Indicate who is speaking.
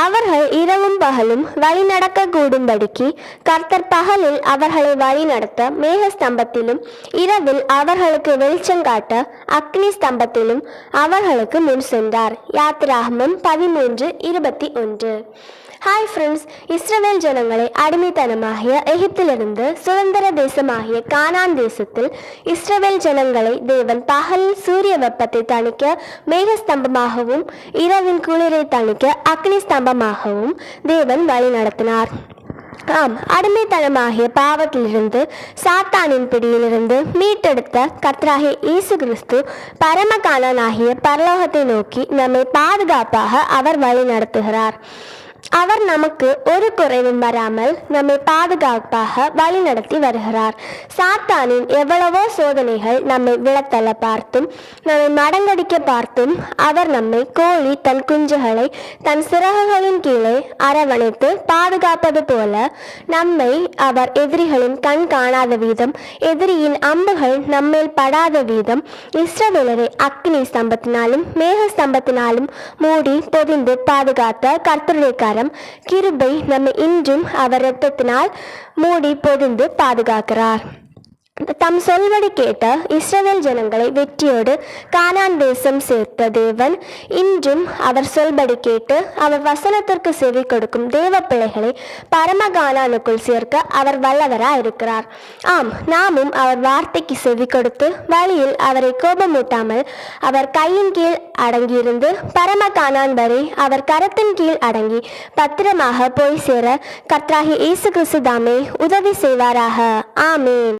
Speaker 1: அவர்கள் இரவும் பகலும் வழிநடக்க கூடும்படிக்கு கர்த்தர் பகலில் அவர்களை வழிநடத்த மேக ஸ்தம்பத்திலும் இரவில் அவர்களுக்கு வெளிச்சம் காட்ட அக்னி ஸ்தம்பத்திலும் அவர்களுக்கு முன் சென்றார். யாத்திராகமம் 13:21. ஹாய் ஃப்ரெண்ட்ஸ், இஸ்ரவேல் ஜனங்களை அடிமைத்தனமாகிய எகிப்திலிருந்து சுதந்திர தேசமாகிய கானான் தேசத்தில் இஸ்ரவேல் ஜனங்களை தேவன் பகலில் சூரிய வெப்பத்தை தணிக்க மேகஸ்தம்பமாகவும் இரவின் குளிரை தணிக்க அக்னி ஸ்தம்பமாகவும் தேவன் வழி நடத்தினார். ஆம், அடிமைத்தனமாகிய பாவத்திலிருந்து சாத்தானின் பிடியிலிருந்து மீட்டெடுத்த கர்த்தராகிய இயேசு கிறிஸ்து பரம கானானாகிய பரலோகத்தை நோக்கி நம்மை பாதுகாப்பாக அவர் வழி நடத்துகிறார். அவர் நமக்கு ஒரு குறைவும் வராமல் நம்மை பாதுகாப்பாக வழி நடத்தி வருகிறார். சாத்தானின் எவ்வளவோ சோதனைகள் நம்மை விழத்தள்ள பார்த்தும் நம்மை மடங்கடிக்க பார்த்தும் அவர் நம்மை கோழி தன் குஞ்சுகளை தன் சிறகுகளின் கீழே அரவணைத்து பாதுகாப்பது போல நம்மை அவர் எதிரிகளின் கண் காணாத வீதம், எதிரியின் அம்புகள் நம்மேல் படாத வீதம் இஸ்ரவேலரை அக்னி ஸ்தம்பத்தினாலும் மேக ஸ்தம்பத்தினாலும் மூடி பொதிந்து பாதுகாத்த கர்த்தருடைய கிருபை நம்மை இன்றும் அவர் இரத்தத்தினால் மூடி பொதிந்து பாதுகாக்கிறார். தம் சொல்வடி கேட்ட இஸ்ரவேல் ஜனங்களை வெற்றியோடு கானான் தேசம் சேர்த்த தேவன் இன்றும் அவர் சொல்படி கேட்டு அவர் வசனத்திற்கு செவி கொடுக்கும் தேவ பிள்ளைகளை பரம கானானுக்குள் சேர்க்க அவர் வல்லவராய் இருக்கிறார். ஆம், நாமும் அவர் வார்த்தைக்கு செவி கொடுத்து வழியில் அவரை கோபமூட்டாமல் அவர் கையின் கீழ் அடங்கியிருந்து பரம கானான் வரை அவர் கரத்தின் கீழ் அடங்கி பத்திரமாக போய் சேர கர்த்தராகிய இயேசு கிறிஸ்து தாமே உதவி செய்வாராக. ஆமென்.